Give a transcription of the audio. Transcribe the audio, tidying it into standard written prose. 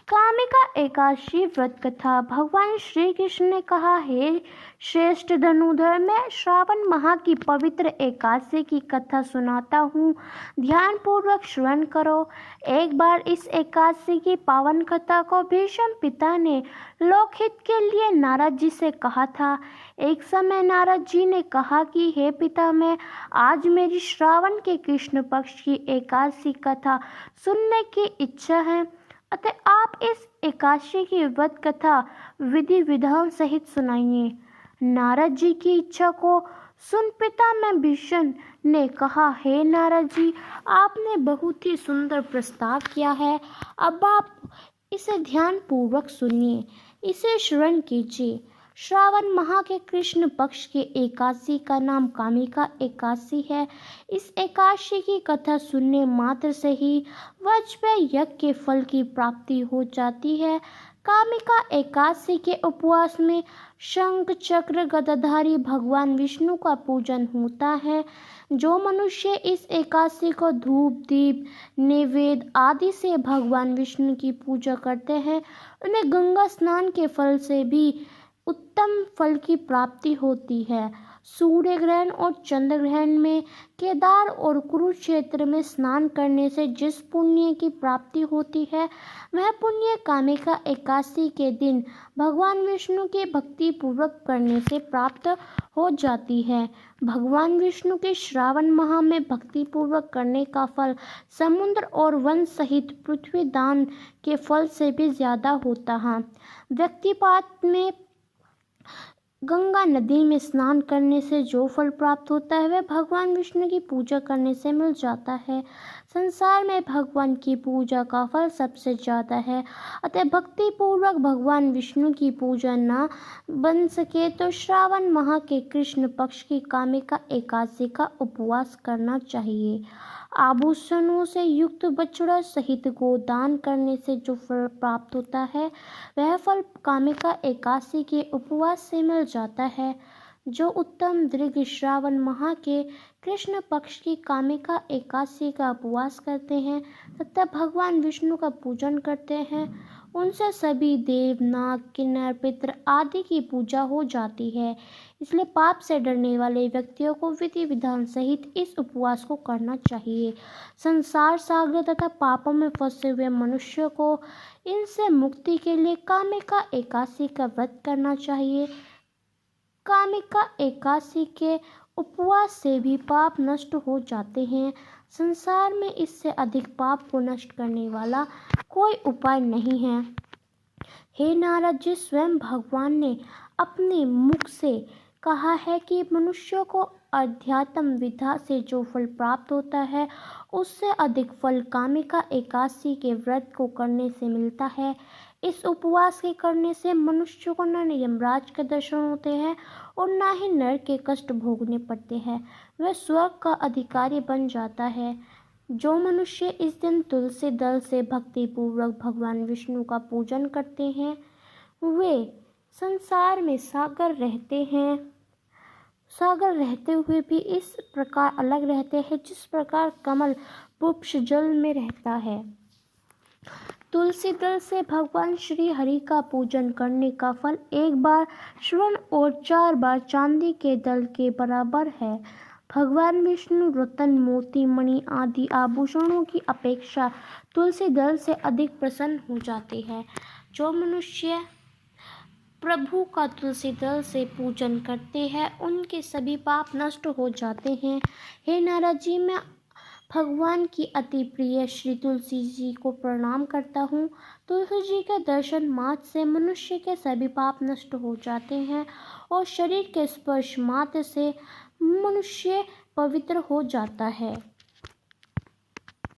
कामिका एकादशी व्रत कथा। भगवान श्री कृष्ण ने कहा, हे श्रेष्ठ धनुधर, मैं श्रावण माह की पवित्र एकादशी की कथा सुनाता हूँ, ध्यान पूर्वक श्रवण करो। एक बार इस एकादशी की पावन कथा को भीष्म पिता ने लोकहित के लिए नारद जी से कहा था। एक समय नारद जी ने कहा कि हे पिता, मैं आज मेरी श्रावण के कृष्ण पक्ष की एकादशी कथा सुनने की इच्छा है, अतः आप इस एकादशी की व्रत कथा विधि विधान सहित सुनाइए। नारद जी की इच्छा को सुन पिता में भीष्म ने कहा, हे नारद जी, आपने बहुत ही सुंदर प्रस्ताव किया है। अब आप इसे ध्यान पूर्वक सुनिए, इसे श्रवण कीजिए। श्रावण माह के कृष्ण पक्ष के एकादशी का नाम कामिका एकादशी है। इस एकादशी की कथा सुनने मात्र से ही वाजपेयी यज्ञ के फल की प्राप्ति हो जाती है। कामिका एकादशी के उपवास में शंख चक्र गदाधारी भगवान विष्णु का पूजन होता है। जो मनुष्य इस एकादशी को धूप दीप नैवेद्य आदि से भगवान विष्णु की पूजा करते हैं, उन्हें गंगा स्नान के फल से भी उत्तम फल की प्राप्ति होती है। सूर्य ग्रहण और चंद्र ग्रहण में केदार और कुरुक्षेत्र में स्नान करने से जिस पुण्य की प्राप्ति होती है, वह पुण्य कामिका एकादशी के दिन भगवान विष्णु की भक्ति पूर्वक करने से प्राप्त हो जाती है। भगवान विष्णु के श्रावण माह में भक्ति पूर्वक करने का फल समुद्र और वन सहित पृथ्वी दान के फल से भी ज्यादा होता है। व्यक्तिपात में गंगा नदी में स्नान करने से जो फल प्राप्त होता है, वह भगवान विष्णु की पूजा करने से मिल जाता है। संसार में भगवान की पूजा का फल सबसे ज्यादा है, अतः भक्ति पूर्वक भगवान विष्णु की पूजा न बन सके तो श्रावण माह के कृष्ण पक्ष की कामिका एकादशी का उपवास करना चाहिए। आभूषणों से युक्त बछड़ा सहित गोदान करने से जो फल प्राप्त होता है, वह फल कामिका एकादशी के उपवास से मिल जाता है। जो उत्तम दीर्घ श्रावण माह के कृष्ण पक्ष की कामिका एकादशी का उपवास करते हैं तथा भगवान विष्णु का पूजन करते हैं, उनसे सभी देव नाग किन्नर पितर आदि की पूजा हो जाती है। इसलिए पाप से डरने वाले व्यक्तियों को विधि विधान सहित इस उपवास को करना चाहिए। संसार सागर तथा पापों में फंसे हुए मनुष्य को इनसे मुक्ति के लिए कामिका एकादशी का व्रत करना चाहिए। कामिका एकादशी के उपवास से भी पाप नष्ट हो जाते हैं। संसार में इससे अधिक पाप को नष्ट करने वाला कोई उपाय नहीं है। हे नारद जी, स्वयं भगवान ने अपने मुख से कहा है कि मनुष्यों को अध्यात्म विद्या से जो फल प्राप्त होता है, उससे अधिक फल कामिका एकादशी के व्रत को करने से मिलता है। इस उपवास के करने से मनुष्य को न यमराज के दर्शन होते हैं और न ही नरक के कष्ट भोगने पड़ते हैं, वह स्वर्ग का अधिकारी बन जाता है। जो मनुष्य इस दिन तुलसी दल से भक्ति पूर्वक भगवान विष्णु का पूजन करते हैं, वे संसार में सागर रहते हुए भी इस प्रकार अलग रहते हैं जिस प्रकार कमल पुष्प जल में रहता है। तुलसी दल से भगवान श्री हरि का पूजन करने का फल एक बार स्वर्ण और 4 बार चांदी के दल के बराबर है। भगवान विष्णु रत्न मोती मणि आदि आभूषणों की अपेक्षा तुलसी दल से अधिक प्रसन्न हो जाते हैं। जो मनुष्य प्रभु का तुलसी दल से पूजन करते हैं, उनके सभी पाप नष्ट हो जाते हैं। हे नारद जी, मैं भगवान की अति प्रिय श्री तुलसी जी को प्रणाम करता हूँ। तुलसी जी के दर्शन मात्र से मनुष्य के सभी पाप नष्ट हो जाते हैं और शरीर के स्पर्श मात्र से मनुष्य पवित्र हो जाता है।